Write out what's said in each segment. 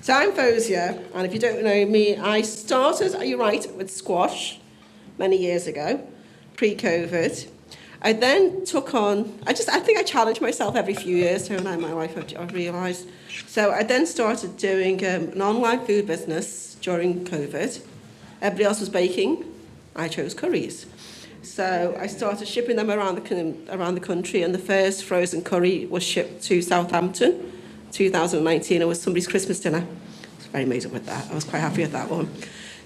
So I'm Fozia, and if you don't know me, I started, you're right, with squash many years ago, pre-COVID. I then took on, I think I challenge myself every few years, so and my wife, I've realised. So I then started doing an online food business during COVID. Everybody else was baking, I chose curries. So I started shipping them around the country, and the first frozen curry was shipped to Southampton, 2019. It was somebody's Christmas dinner. I was very amazed with that. I was quite happy with that one.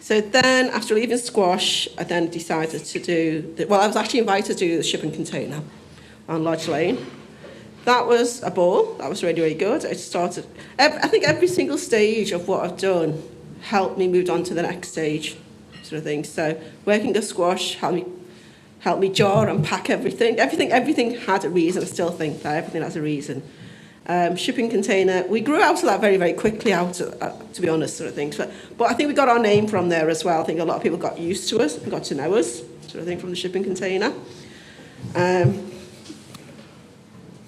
So then, after leaving squash, I then decided to do, I was actually invited to do the shipping container on Lodge Lane. That was a ball. That was really, really good. I think every single stage of what I've done helped me move on to the next stage, sort of thing. So working the squash helped me jar and pack everything. Everything had a reason. I still think that everything has a reason. Shipping container, we grew out of that very, very quickly, to be honest, sort of thing. But I think we got our name from there as well. I think a lot of people got used to us and got to know us, sort of thing, from the shipping container.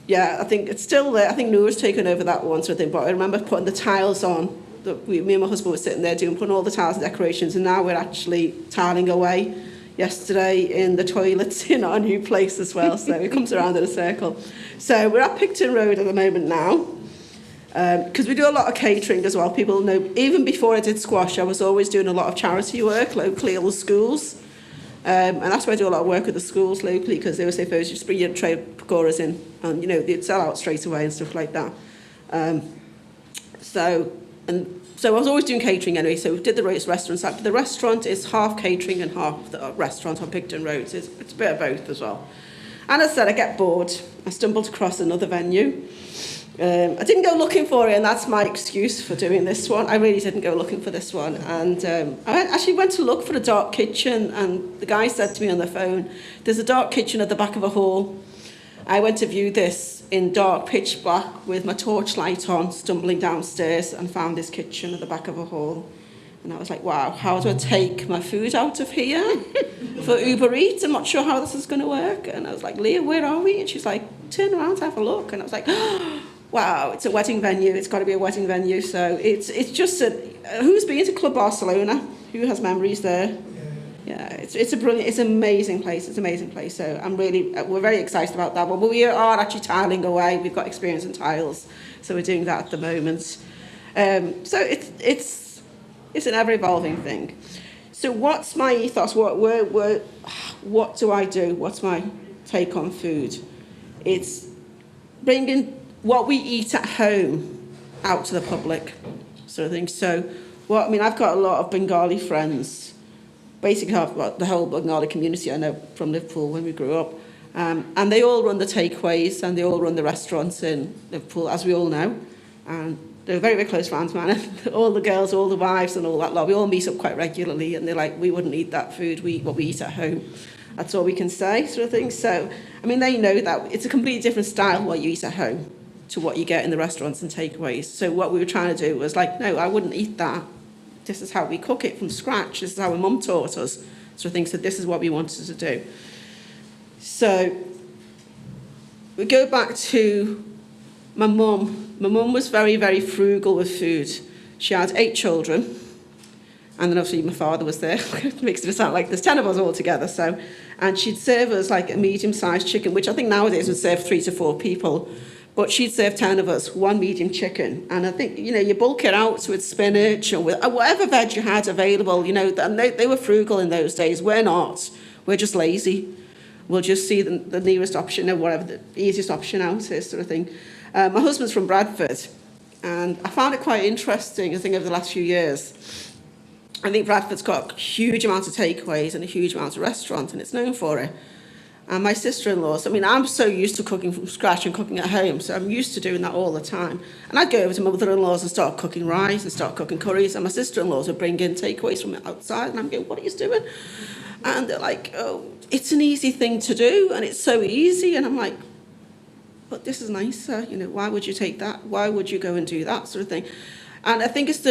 Yeah, I think it's still there. I think Noor's taken over that one, sort of thing. But I remember putting the tiles on. Me and my husband were sitting there putting all the tiles and decorations, and now we're actually tiling away. Yesterday in the toilets in our new place as well, so it comes around in a circle. So we're at Picton Road at the moment now, because we do a lot of catering as well. People know, even before I did squash, I was always doing a lot of charity work locally, all the schools. And that's why I do a lot of work with the schools locally, because they would say, "First, just bring your tray of pakoras in," and they'd sell out straight away and stuff like that. So I was always doing catering anyway, so we did the restaurant side. But the restaurant is half catering and half the restaurant on Picton Road. So it's a bit of both as well. And as I said, I get bored. I stumbled across another venue. I didn't go looking for it, and that's my excuse for doing this one. I really didn't go looking for this one. And I actually went to look for a dark kitchen, and the guy said to me on the phone, "There's a dark kitchen at the back of a hall." I went to view this in dark, pitch black, with my torchlight on, stumbling downstairs, and found this kitchen at the back of a hall. And I was like, wow, how do I take my food out of here for Uber Eats? I'm not sure how this is going to work. And I was like, "Leah, where are we?" And she's like, "Turn around, have a look." And I was like, oh, wow, it's a wedding venue. It's got to be a wedding venue. So it's just who's been to Club Barcelona? Who has memories there? Yeah, it's a brilliant, it's an amazing place. It's an amazing place. So we're very excited about that one. But we are actually tiling away. We've got experience in tiles, so we're doing that at the moment. So it's an ever-evolving thing. So what's my ethos? What do I do? What's my take on food? It's bringing what we eat at home out to the public, sort of thing. So I've got a lot of Bengali friends. Basically, the whole Bengali community I know from Liverpool when we grew up. And they all run the takeaways, and they all run the restaurants in Liverpool, as we all know. And they're very, very close friends, man. All the girls, all the wives and all that lot, we all meet up quite regularly, and they're like, "We wouldn't eat that food, we eat what we eat at home." That's all we can say, sort of thing. So, they know that it's a completely different style what you eat at home to what you get in the restaurants and takeaways. So what we were trying to do was like, no, I wouldn't eat that. This is how we cook it from scratch. This is how my mum taught us, sort of thing. So this is what we wanted to do. So we go back to my mum. My mum was very, very frugal with food. She had 8 children, and then obviously my father was there. It makes it sound like there's 10 of us all together. And she'd serve us like a medium-sized chicken, which I think nowadays would serve 3 to 4 people. But she'd serve 10 of us, 1 medium chicken. And I think, you bulk it out with spinach or with whatever veg you had available, and they were frugal in those days. We're not. We're just lazy. We'll just see the nearest option or whatever the easiest option out is, sort of thing. My husband's from Bradford, and I found it quite interesting, I think, over the last few years. I think Bradford's got a huge amount of takeaways and a huge amount of restaurants, and it's known for it. And my sister-in-laws, I'm so used to cooking from scratch and cooking at home, so I'm used to doing that all the time. And I'd go over to my mother-in-law's and start cooking rice and start cooking curries, and my sister-in-laws would bring in takeaways from outside, and I'm going, "What are you doing?" And they're like, "Oh, it's an easy thing to do, and it's so easy." And I'm like, "But this is nicer, why would you take that? Why would you go and do that?" sort of thing. And I think it's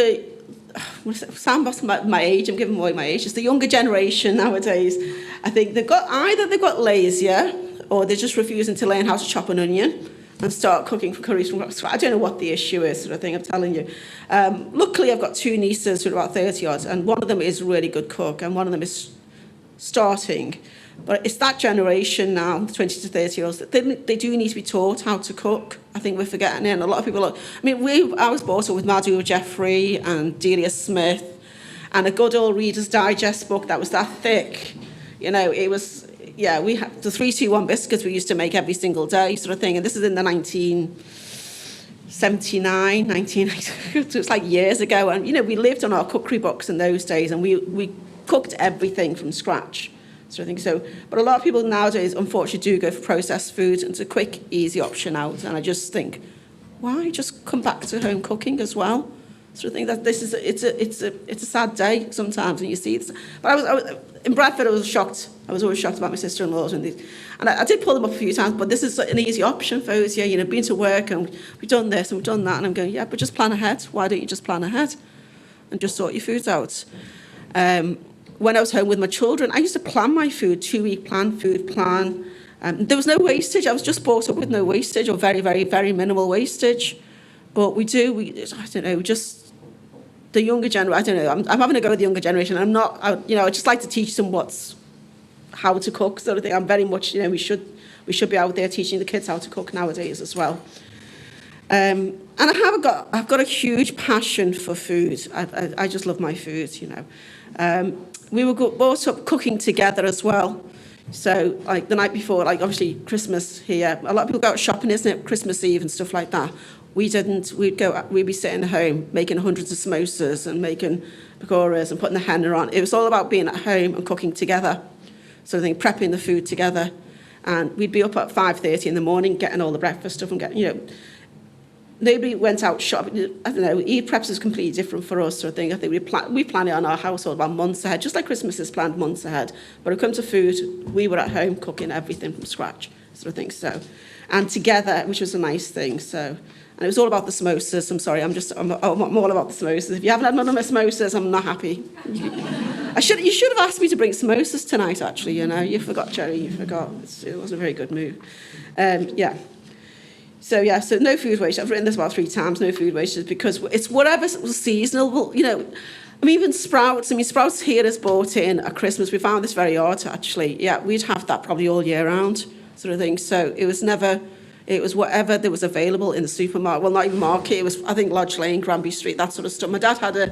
sound my age, I'm giving away my age, it's the younger generation nowadays. I think they've got lazier, or they're just refusing to learn how to chop an onion. and start cooking for curries from scratch. I don't know what the issue is, sort of thing, I'm telling you. Luckily, I've got 2 nieces who are about 30 odds, and one of them is a really good cook, and one of them is starting. But it's that generation now, 20 to 30 year olds, that they do need to be taught how to cook. I think we're forgetting it. And a lot of people are, I mean, I was brought up with Madhu Jeffrey and Delia Smith and a good old Reader's Digest book that was that thick. You know, it was, yeah, we had the 3-2-1 biscuits we used to make every single day, sort of thing. And this is in the 1979, it was like years ago. And, you know, we lived on our cookery books in those days, and we cooked everything from scratch. So I think so. But a lot of people nowadays, unfortunately, do go for processed food, and it's a quick, easy option out. And I just think, why just come back to home cooking as well? So I think that this is it's a sad day sometimes when you see it. But I was in Bradford. I was shocked. I was always shocked about my sister-in-laws and I did pull them up a few times. But this is an easy option for us. Yeah, you know, been to work and we've done this and we've done that, and I'm going, yeah, but just plan ahead. Why don't you just plan ahead and just sort your food out? When I was home with my children, I used to plan my food, 2-week plan, food plan. There was no wastage. I was just brought up with no wastage, or very, very, very minimal wastage. But I don't know, just the younger generation, I don't know, I'm having a go with the younger generation. I just like to teach them how to cook, sort of thing. I'm very much, you know, we should be out there teaching the kids how to cook nowadays as well. And I've got a huge passion for food. I just love my food, you know. We were brought up cooking together as well. So, like, the night before, like, obviously, Christmas here, a lot of people go out shopping, isn't it, Christmas Eve and stuff like that. We didn't. We'd be sitting at home making hundreds of samosas and making pakoras and putting the henna on. It was all about being at home and cooking together. So I think prepping the food together. And we'd be up at 5:30 in the morning, getting all the breakfast stuff and getting, you know, nobody went out shopping. I don't know, Eve preps is completely different for us, sort of thing. I think we plan it on our household about months ahead, just like Christmas is planned months ahead. But when it comes to food, we were at home cooking everything from scratch, sort of thing. So, and together, which was a nice thing. So, and it was all about the samosas. I'm sorry, I'm all about the samosas. If you haven't had none of my samosas, I'm not happy. You should have asked me to bring samosas tonight, actually. You know, you forgot, Jerry. You forgot. It wasn't a very good move. Yeah. So no food waste. I've written this about 3 times, no food wastage, because it's whatever's seasonal, you know. I mean, even Sprouts. I mean, Sprouts here is bought in at Christmas. We found this very odd, actually. Yeah, we'd have that probably all year round, sort of thing. So it was whatever there was available in the supermarket. Well, not even market. It was, I think, Lodge Lane, Granby Street, that sort of stuff. My dad had a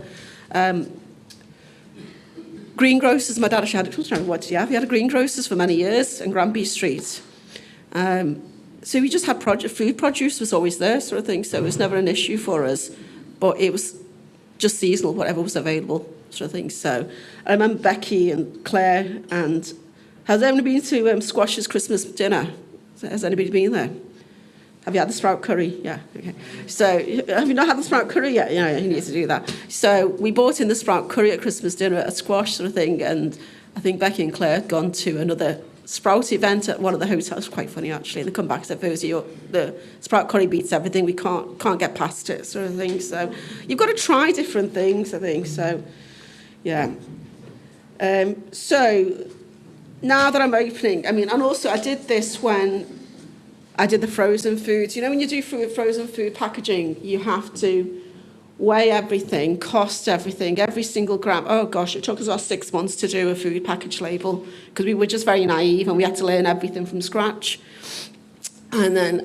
greengrocers. My dad actually had, I don't know, what did he have? He had a greengrocers for many years in Granby Street. So we just had food produce was always there, sort of thing. So it was never an issue for us, but it was just seasonal, whatever was available, sort of thing. So I remember Becky and Claire, and has anyone been to Squash's Christmas dinner? Has anybody been there? Have you had the sprout curry? Yeah, okay. So have you not had the sprout curry yet? Yeah, you need to do that. So we bought in the sprout curry at Christmas dinner at Squash, sort of thing, and I think Becky and Claire had gone to another Sprout event at one of the hotels. Quite funny, actually. They come back and said, Fozia, the sprout curry beats everything. We can't get past it, sort of thing. So you've got to try different things, I think. So, yeah. So now that I'm opening, I mean, and also I did this when I did the frozen foods. You know, when you do frozen food packaging, you have to weigh everything, cost everything, every single gram. Oh gosh, it took us about 6 months to do a food package label because we were just very naive and we had to learn everything from scratch. And then,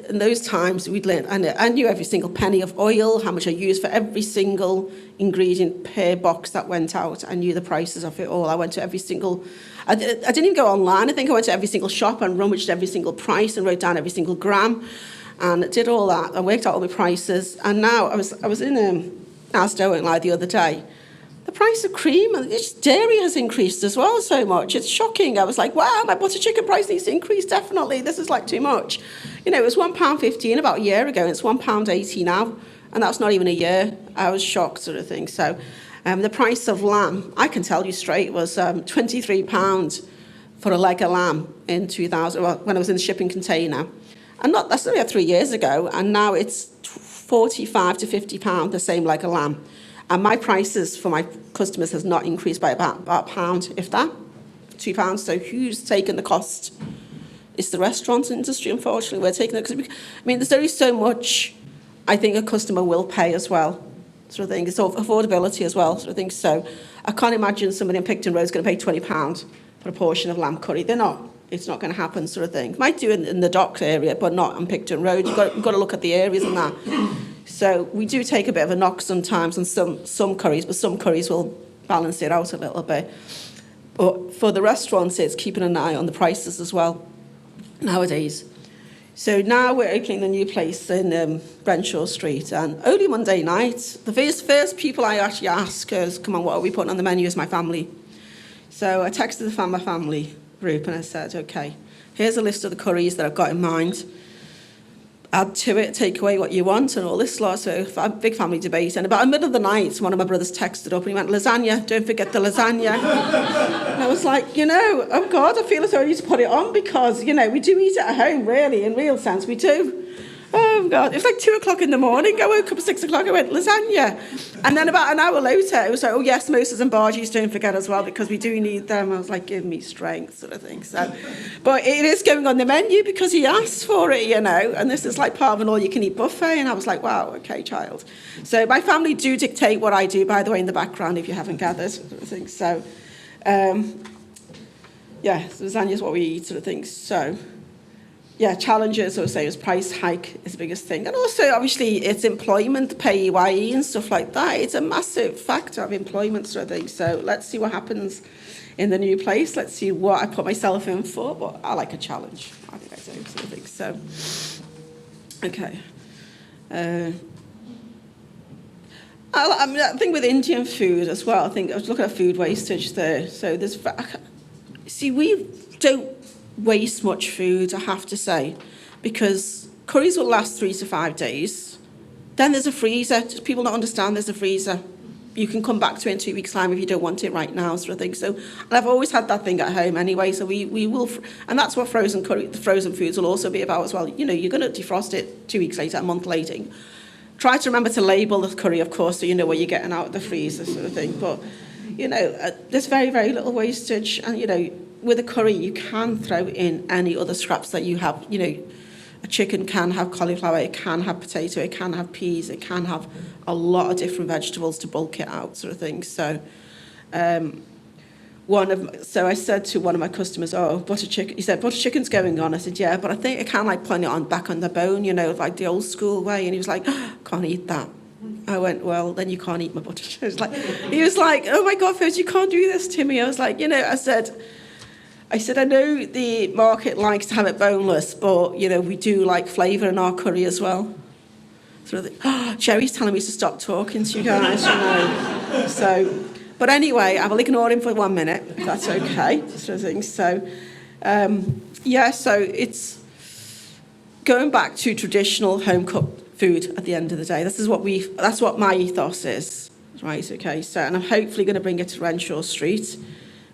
in those times, we'd learn, and I knew every single penny of oil, how much I used for every single ingredient per box that went out. I knew the prices of it all. I went to every single, I didn't even go online. I think I went to every single shop and rummaged every single price and wrote down every single gram. And did all that. I worked out all my prices. And now I was in Asda, I won't lie, the other day. The price of cream and dairy has increased as well so much. It's shocking. I was like, wow, my butter chicken price needs to increase, definitely. This is like too much. You know, it was £1.15 about a year ago, and it's £1.80 now. And that's not even a year. I was shocked, sort of thing. So the price of lamb, I can tell you straight, was £23 for a leg of lamb in 2000, well, when I was in the shipping container. And that's only 3 years ago, and now it's £45 to £50, the same like a lamb. And my prices for my customers has not increased by about £1, if that, £2. So who's taken the cost? it's the restaurant industry, unfortunately. We're taking it, because, I mean, there's only so much I think a customer will pay as well, sort of thing. It's affordability as well, sort of thing. So I can't imagine somebody in Picton Road is going to pay £20 for a portion of lamb curry. They're not. It's not going to happen, sort of thing. Might do it in the docks area, but not on Picton Road. You've got to look at the areas and that. So we do take a bit of a knock sometimes on some curries, but some curries will balance it out a little bit. But for the restaurants, it's keeping an eye on the prices as well nowadays. So now we're opening the new place in Brenshaw Street, and only Monday night, the first people I actually ask is, come on, what are we putting on the menu is my family. So I texted my family group and I said, okay, here's a list of the curries that I've got in mind. Add to it, take away what you want, and all this lot. So a big family debate. And about the middle of the night, one of my brothers texted up and he went, lasagna, don't forget the lasagna. And I was like, oh God, I feel as though I need to put it on because, we do eat it at home, really, in real sense, we do. Oh God, it was like 2 o'clock in the morning. I woke up at 6 o'clock, I went, lasagna. And then about an hour later, it was like, oh yes, samosas and bhajis, don't forget as well, because we do need them. I was like, give me strength, sort of thing. So, but it is going on the menu because he asked for it, and this is like part of an all-you-can-eat buffet. And I was like, wow, okay, child. So my family do dictate what I do, by the way, in the background, if you haven't gathered, sort of thing. So, yeah, so lasagna is what we eat, sort of thing. So, yeah, challenges, I would say, is price hike is the biggest thing. And also, obviously, it's employment, PAYE and stuff like that. It's a massive factor of employment, sort of thing. So let's see what happens in the new place. Let's see what I put myself in for. But I like a challenge, I think I do, sort of thing. So, okay. I think with Indian food as well, I think I was looking at food wastage there. So we don't waste much food, I have to say, because curries will last 3 to 5 days. Then there's a freezer. People don't understand there's a freezer. You can come back to it in 2 weeks' time if you don't want it right now, sort of thing. So, and I've always had that thing at home anyway. So we will, and that's what frozen foods will also be about as well. You're going to defrost it 2 weeks later, a month later. Try to remember to label the curry, of course, so you know what you're getting out of the freezer, sort of thing. But there's very, very little wastage, and with a curry, you can throw in any other scraps that you have. A chicken can have cauliflower, it can have potato, it can have peas, it can have a lot of different vegetables to bulk it out, sort of thing. So, so I said to one of my customers, oh, butter chicken. He said, butter chicken's going on. I said, yeah, but I think I can put it back on the bone, like the old school way. And he was like, oh, can't eat that. I went, well, then you can't eat my butter chicken. He was like, oh my God, Fozia, you can't do this to me. I was like, I said, I know the market likes to have it boneless, but, we do like flavour in our curry as well. Jerry's telling me to stop talking to you guys, So, but anyway, I will ignore him for 1 minute, if that's okay, sort of thing. So, so it's going back to traditional home-cooked food at the end of the day. That's what my ethos is, right, okay. So, and I'm hopefully going to bring it to Renshaw Street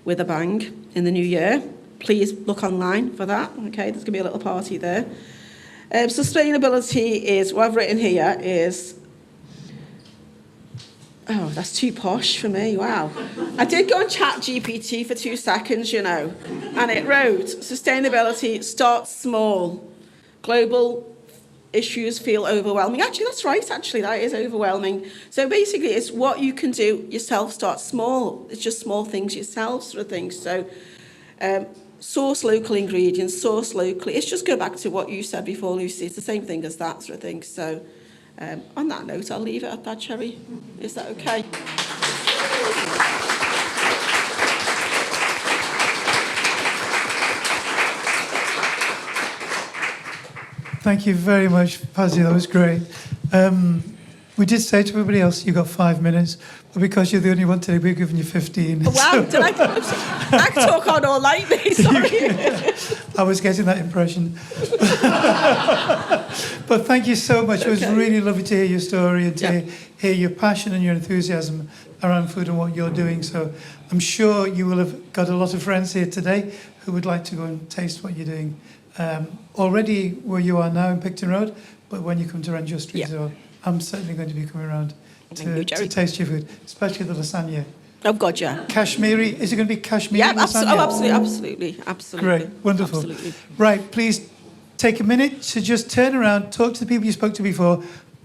with a bang in the new year. Please look online for that, okay? There's going to be a little party there. Sustainability is, what I've written here is, oh, that's too posh for me, wow. I did go on ChatGPT for 2 seconds, and it wrote, sustainability starts small. Global issues feel overwhelming. Actually, that's right, that is overwhelming. So basically, it's what you can do yourself, start small. It's just small things yourself, sort of thing. So source local ingredients, source locally. It's just go back to what you said before, Lucy. It's the same thing as that, sort of thing. So on that note, I'll leave it at that, Cherry. Is that okay? Thank you very much, Fozia. That was great. We did say to everybody else you got 5 minutes, but because you're the only one today, we're giving you 15. Oh, wow, did I talk on all night, sorry. I was getting that impression. But thank you so much. It was really lovely to hear your story and to hear your passion and your enthusiasm around food and what you're doing. So I'm sure you will have got a lot of friends here today who would like to go and taste what you're doing. Already where you are now in Picton Road, but when you come to Renshaw Street, I'm certainly going to be coming around to taste your food, especially the lasagna. Oh, God, yeah. Kashmiri. Is it going to be Kashmiri? Yeah, lasagna? absolutely. Great, wonderful. Absolutely. Right, please take a minute to just turn around, talk to the people you spoke to before.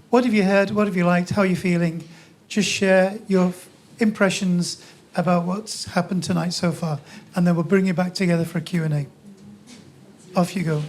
What have you heard? What have you liked? How are you feeling? Just share your impressions about what's happened tonight so far, and then we'll bring you back together for a Q&A. Off you go.